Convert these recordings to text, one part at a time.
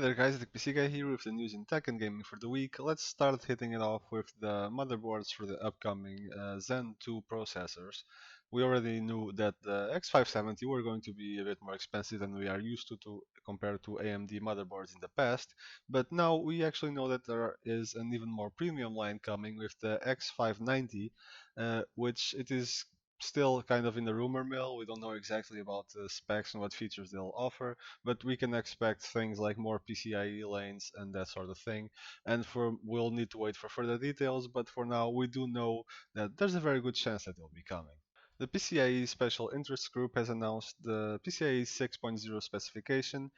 Hey there guys, the PC guy here with the news in tech and gaming for the week. Let's start hitting it off with the motherboards for the upcoming Zen 2 processors. We already knew that the x570 were going to be a bit more expensive than we are used to compared to AMD motherboards in the past, but now we actually know that there is an even more premium line coming with the x590, which it is still kind of in the rumor mill. We don't know exactly about the specs and what features they'll offer, but we can expect things like more PCIe lanes and that sort of thing. And we'll need to wait for further details, but for now we do know that there's a very good chance that they'll be coming. The PCIe Special Interest Group has announced the PCIe 6.0 specification.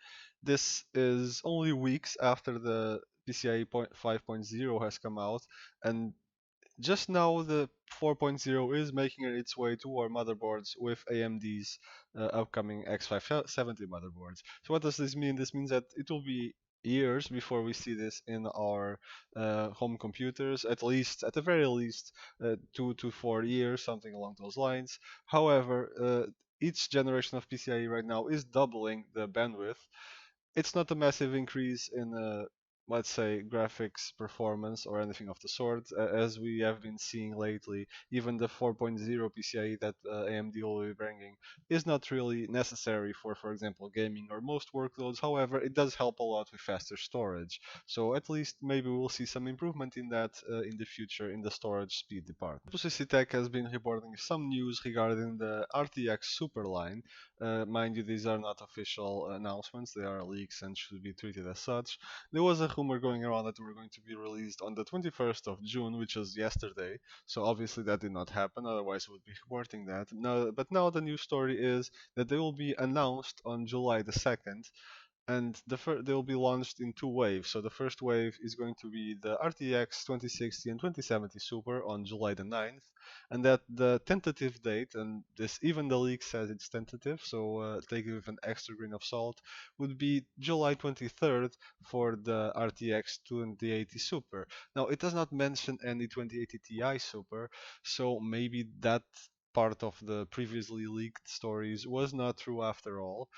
This is only weeks after the PCIe 5.0 has come out, and just now, the 4.0 is making its way to our motherboards with AMD's upcoming x570 motherboards. So what does this mean? This means that it will be years before we see this in our home computers, at the very least, 2 to 4 years, something along those lines. However, each generation of PCIe right now is doubling the bandwidth. It's not a massive increase in let's say graphics performance or anything of the sort, as we have been seeing lately. Even the 4.0 PCIe that AMD will be bringing is not really necessary for example, gaming or most workloads. However, it does help a lot with faster storage. So at least maybe we'll see some improvement in that in the future in the storage speed department. PCC Tech has been reporting some news regarding the RTX Super line. Mind you, these are not official announcements, they are leaks and should be treated as such. There was a rumor going around that they were going to be released on the 21st of June, which was yesterday, so obviously that did not happen, otherwise we would be reporting that. No, but now the new story is that they will be announced on July the 2nd, and they will be launched in two waves. So the first wave is going to be the RTX 2060 and 2070 Super on July the 9th, and that the tentative date, and this even the leak says it's tentative, so take it with an extra grain of salt, would be July 23rd for the RTX 2080 Super. Now it does not mention any 2080 Ti Super, so maybe that part of the previously leaked stories was not true after all.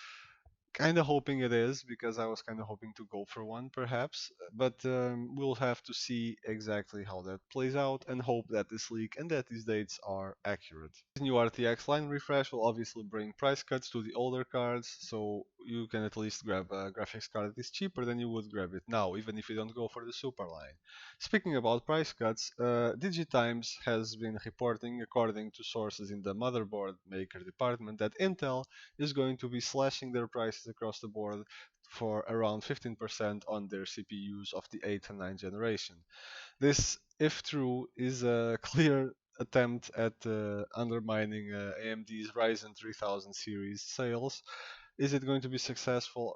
Kind of hoping it is, because I was kind of hoping to go for one perhaps, but we'll have to see exactly how that plays out and hope that this leak and that these dates are accurate. This new RTX line refresh will obviously bring price cuts to the older cards, so you can at least grab a graphics card that is cheaper than you would grab it now, even if you don't go for the super line. Speaking about price cuts, DigiTimes has been reporting, according to sources in the motherboard maker department, that Intel is going to be slashing their prices across the board for around 15% on their CPUs of the 8th and 9th generation. This, if true, is a clear attempt at undermining AMD's Ryzen 3000 series sales. Is it going to be successful?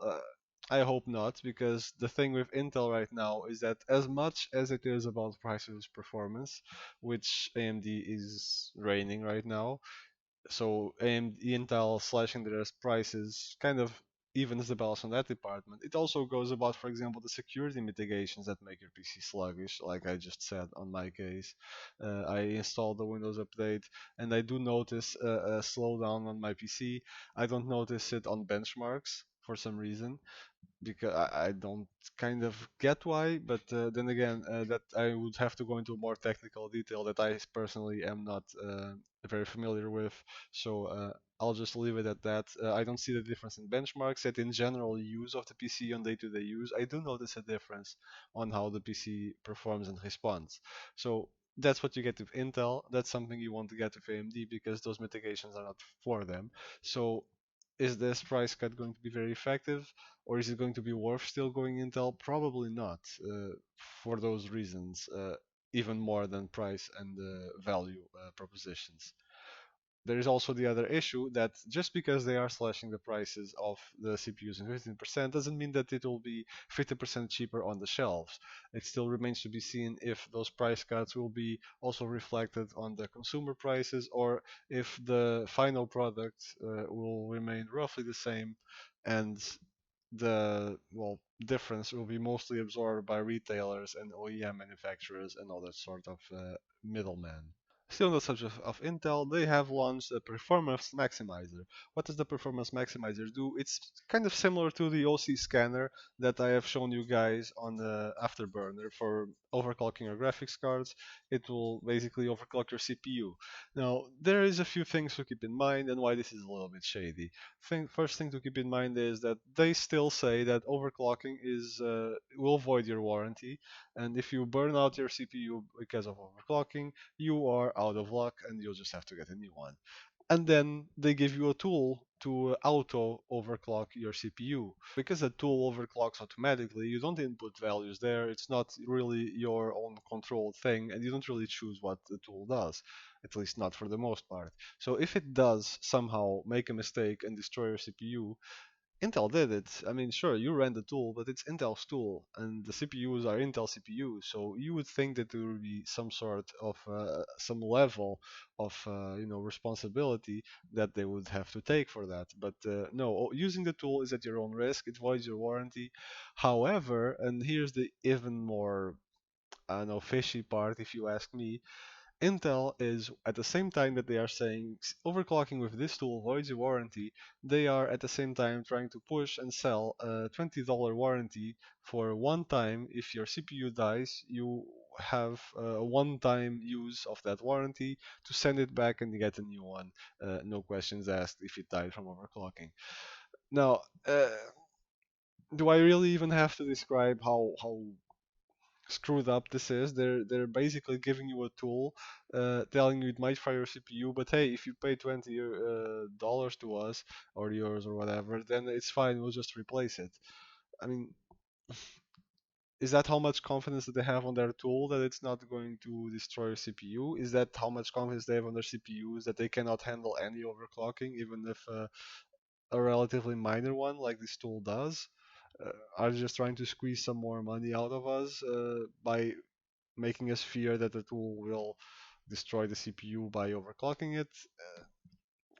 I hope not, because the thing with Intel right now is that as much as it is about price versus performance, which AMD is reigning right now, so AMD Intel slashing their prices kind of evens the balance on that department. It also goes about, for example, the security mitigations that make your PC sluggish, like I just said on my case. I installed the Windows update and I do notice a slowdown on my PC. I don't notice it on benchmarks for some reason, because I don't kind of get why, but then again, that I would have to go into more technical detail that I personally am not very familiar with. So I'll just leave it at that. I don't see the difference in benchmarks. Yet in general use of the PC on day-to-day use, I do notice a difference on how the PC performs and responds. So that's what you get with Intel. That's something you want to get with AMD, because those mitigations are not for them. So is this price cut going to be very effective, or is it going to be worth still going Intel? Probably not, for those reasons, even more than price and value propositions. There is also the other issue that just because they are slashing the prices of the CPUs in 15% doesn't mean that it will be 50% cheaper on the shelves. It still remains to be seen if those price cuts will be also reflected on the consumer prices, or if the final product will remain roughly the same, and the difference will be mostly absorbed by retailers and OEM manufacturers and all that sort of middlemen. Still on the subject of Intel, they have launched a performance maximizer. What does the performance maximizer do? It's kind of similar to the OC scanner that I have shown you guys on the Afterburner for overclocking your graphics cards. It will basically overclock your CPU. Now, there is a few things to keep in mind and why this is a little bit shady. First thing to keep in mind is that they still say that overclocking will void your warranty, and if you burn out your CPU because of overclocking, you are out of luck and you'll just have to get a new one. And then they give you a tool to auto overclock your CPU. Because the tool overclocks automatically, you don't input values there. It's not really your own controlled thing, and you don't really choose what the tool does, at least not for the most part. So if it does somehow make a mistake and destroy your CPU, Intel did it. I mean, sure, you ran the tool, but it's Intel's tool, and the CPUs are Intel CPUs. So you would think that there would be some sort of some level of responsibility that they would have to take for that. But no, using the tool is at your own risk. It voids your warranty. However, and here's the even more I don't know fishy part, if you ask me. Intel is, at the same time that they are saying overclocking with this tool voids your warranty, they are at the same time trying to push and sell a $20 warranty for one time. If your CPU dies, you have a one-time use of that warranty to send it back and get a new one. No questions asked if it died from overclocking. Now, do I really even have to describe how screwed up this is? They're basically giving you a tool, telling you it might fire your CPU, but hey, if you pay $20 to us or euros or whatever, then it's fine. We'll just replace it. I mean, is that how much confidence that they have on their tool that it's not going to destroy your CPU? Is that how much confidence they have on their CPUs that they cannot handle any overclocking, even if a relatively minor one like this tool does? Are they just trying to squeeze some more money out of us by making us fear that the tool will destroy the CPU by overclocking it?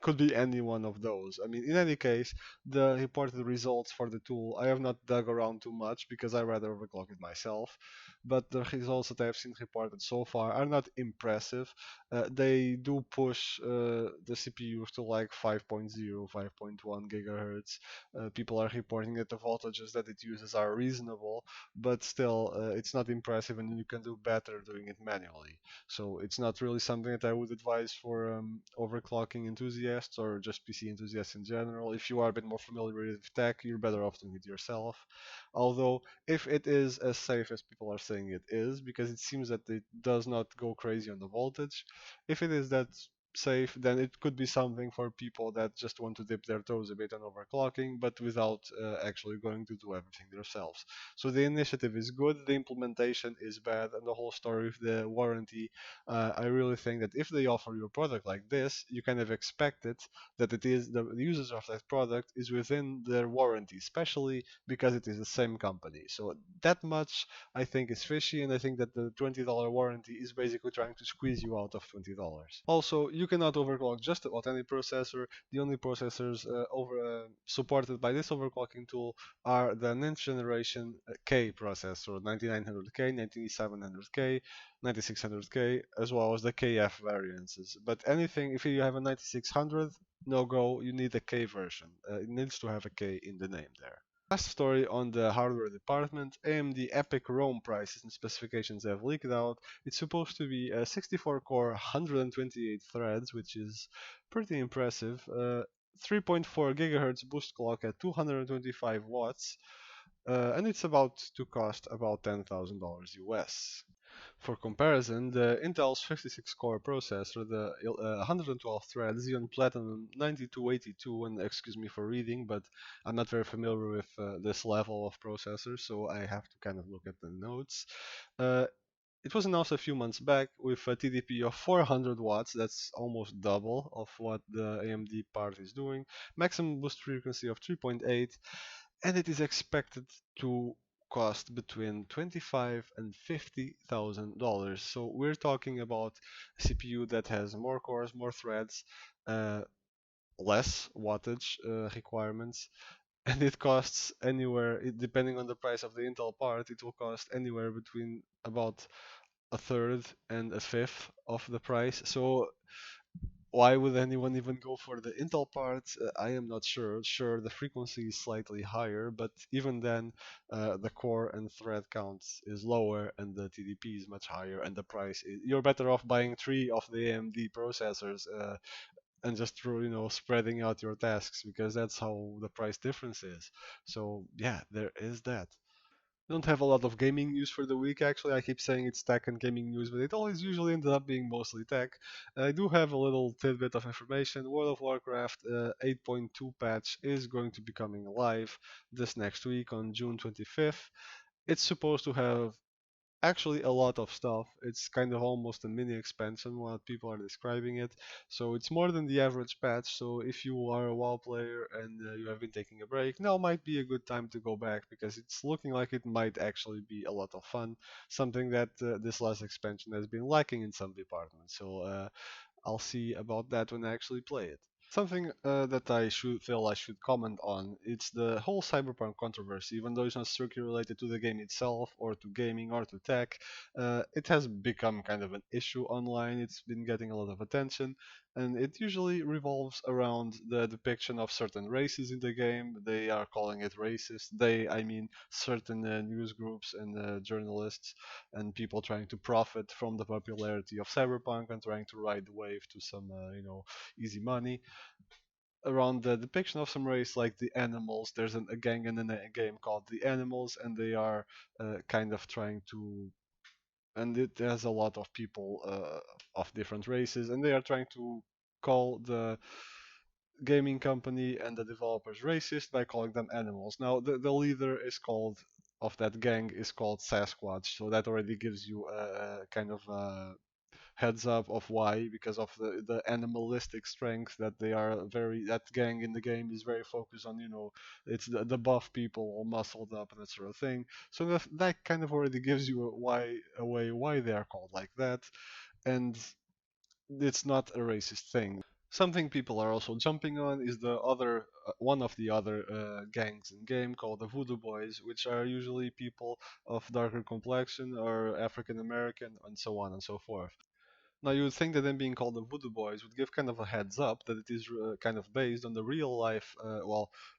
Could be any one of those. I mean, in any case, the reported results for the tool, I have not dug around too much because I rather overclock it myself. But the results that I have seen reported so far are not impressive. They do push the CPUs to like 5.0, 5.1 gigahertz. People are reporting that the voltages that it uses are reasonable, but still, it's not impressive, and you can do better doing it manually. So it's not really something that I would advise for overclocking enthusiasts or just PC enthusiasts in general. If you are a bit more familiar with tech, you're better off doing it yourself. Although, if it is as safe as people are saying it is, because it seems that it does not go crazy on the voltage, if it is that safe, then it could be something for people that just want to dip their toes a bit on overclocking, but without actually going to do everything themselves. So the initiative is good, the implementation is bad, and the whole story with the warranty, I really think that if they offer you a product like this, you kind of expect it that it is the users of that product is within their warranty, especially because it is the same company. So that much I think is fishy, and I think that the $20 warranty is basically trying to squeeze you out of $20. Also, you cannot overclock just about any processor. The only processors supported by this overclocking tool are the ninth generation K processor, 9900K, 9700K, 9600K, as well as the KF variances. But anything, if you have a 9600, no go, you need a K version. It needs to have a K in the name there. Last story on the hardware department, AMD EPYC Rome prices and specifications have leaked out. It's supposed to be a 64-core, 128 threads, which is pretty impressive. 3.4 gigahertz boost clock at 225 watts, and it's about to cost about $10,000 US. For comparison, the Intel's 56-core processor, the 112 thread Xeon Platinum 9282, and excuse me for reading, but I'm not very familiar with this level of processors, so I have to kind of look at the notes. Uh, it was announced a few months back with a TDP of 400 watts, that's almost double of what the AMD part is doing, maximum boost frequency of 3.8, and it is expected to cost between 25 and $50,000. So we're talking about a CPU that has more cores, more threads, uh, less wattage requirements, and it costs anywhere, depending on the price of the Intel part, it will cost anywhere between about a third and a fifth of the price. So why would anyone even go for the Intel parts? I am not sure. Sure, the frequency is slightly higher, but even then, the core and thread counts is lower, and the TDP is much higher, and the price is. You're better off buying three of the AMD processors and just spreading out your tasks because that's how the price difference is. So yeah, there is that. Don't have a lot of gaming news for the week actually. I keep saying it's tech and gaming news, but it always usually ends up being mostly tech. I do have a little tidbit of information. World of Warcraft 8.2 patch is going to be coming live this next week on June 25th. It's supposed to have actually a lot of stuff. It's kind of almost a mini expansion, what people are describing it. So it's more than the average patch. So if you are a WoW player and you have been taking a break, now might be a good time to go back because it's looking like it might actually be a lot of fun. Something that this last expansion has been lacking in some departments. So I'll see about that when I actually play it. Something that I should feel I should comment on, it's the whole Cyberpunk controversy. Even though it's not strictly related to the game itself, or to gaming, or to tech, it has become kind of an issue online. It's been getting a lot of attention, and it usually revolves around the depiction of certain races in the game. They are calling it racist. I mean certain news groups and journalists and people trying to profit from the popularity of Cyberpunk and trying to ride the wave to some, easy money around the depiction of some race like the animals. There's a gang in a game called the Animals, and they are kind of trying to. And it has a lot of people of different races, and they are trying to call the gaming company and the developers racist by calling them animals. Now, the leader is called of that gang is called Sasquatch, so that already gives you a kind of heads up of why, because of the animalistic strength that they are very that gang in the game is very focused on, it's the buff people all muscled up and that sort of thing. So that kind of already gives you away why they are called like that, and it's not a racist thing. Something people are also jumping on is the other one of the other gangs in game called the Voodoo Boys, which are usually people of darker complexion or African American and so on and so forth. Now, you would think that them being called the Voodoo Boys would give kind of a heads up that it is kind of based on the real life,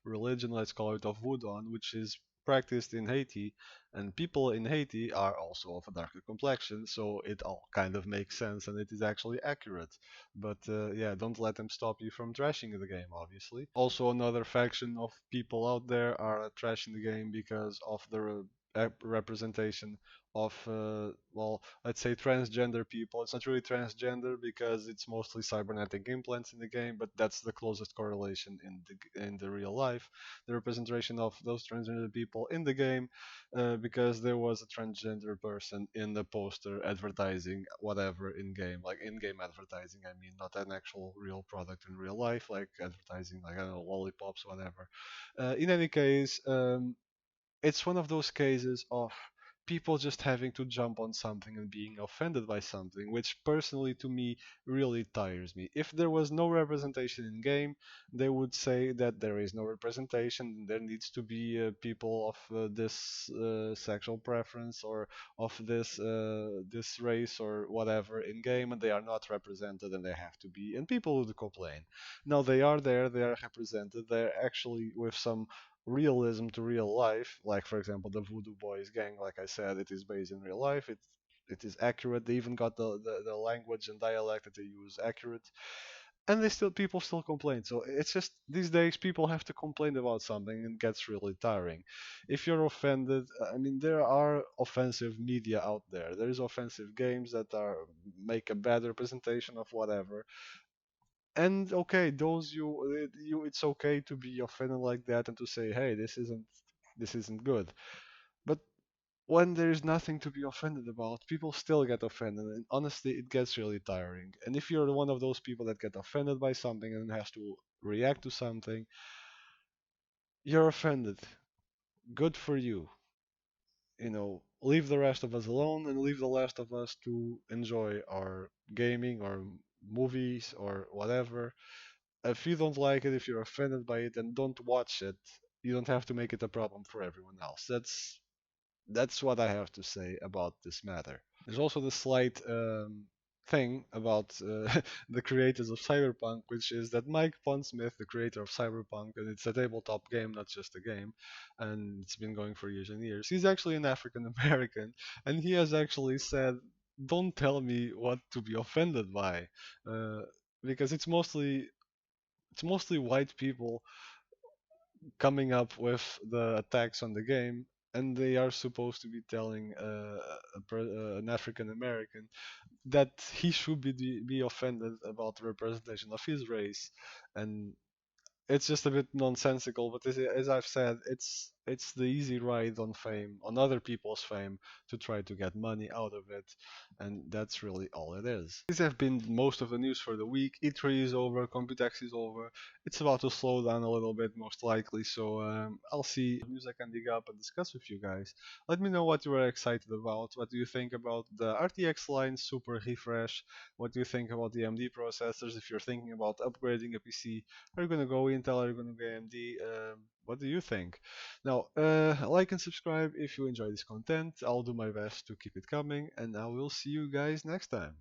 religion, let's call it, of Voodoo, which is practiced in Haiti, and people in Haiti are also of a darker complexion, so it all kind of makes sense and it is actually accurate. But yeah, don't let them stop you from trashing the game, obviously. Also, another faction of people out there are trashing the game because of the representation of let's say transgender people. It's not really transgender because it's mostly cybernetic implants in the game, but that's the closest correlation in the real life. The representation of those transgender people in the game, because there was a transgender person in the poster advertising whatever in game, like in game advertising. I mean, not an actual real product in real life, like advertising, like I don't know, lollipops, whatever. In any case, it's one of those cases of people just having to jump on something and being offended by something, which personally to me really tires me. If there was no representation in game, they would say that there is no representation. There needs to be people of this sexual preference or of this race or whatever in game, and they are not represented, and they have to be. And people would complain. Now they are there, they are represented. They're actually with some realism to real life. Like for example, the Voodoo Boys gang. Like I said, it is based in real life. It is accurate. They even got the language and dialect that they use accurate. And people still complain. So it's just these days people have to complain about something and it gets really tiring. If you're offended, I mean there are offensive media out there. There is offensive games that are make a bad representation of whatever, and okay, those you it's okay to be offended like that and to say, hey, this isn't good. But when there's nothing to be offended about, people still get offended, and honestly, it gets really tiring. And if you're one of those people that get offended by something and has to react to something, you're offended. Good for you. Leave the rest of us alone and leave the rest of us to enjoy our gaming or movies or whatever. If you don't like it, if you're offended by it, then don't watch it. You don't have to make it a problem for everyone else. That's what I have to say about this matter. There's also the slight thing about the creators of Cyberpunk, which is that Mike Pondsmith, the creator of Cyberpunk, and it's a tabletop game, not just a game, and it's been going for years and years. He's actually an African American, and he has actually said, "Don't tell me what to be offended by," uh, because it's mostly white people coming up with the attacks on the game, and they are supposed to be telling an African American that he should be offended about the representation of his race, and it's just a bit nonsensical. But as I've said, it's the easy ride on fame, on other people's fame, to try to get money out of it, and that's really all it is. These have been most of the news for the week. E3 is over, Computex is over. It's about to slow down a little bit, most likely. So I'll see news I can dig up and discuss with you guys. Let me know what you are excited about. What do you think about the RTX line super refresh? What do you think about the AMD processors? If you're thinking about upgrading a PC, are you gonna go Intel? Are you gonna go AMD? What do you think? Now, like and subscribe if you enjoy this content. I'll do my best to keep it coming, and I will see you guys next time.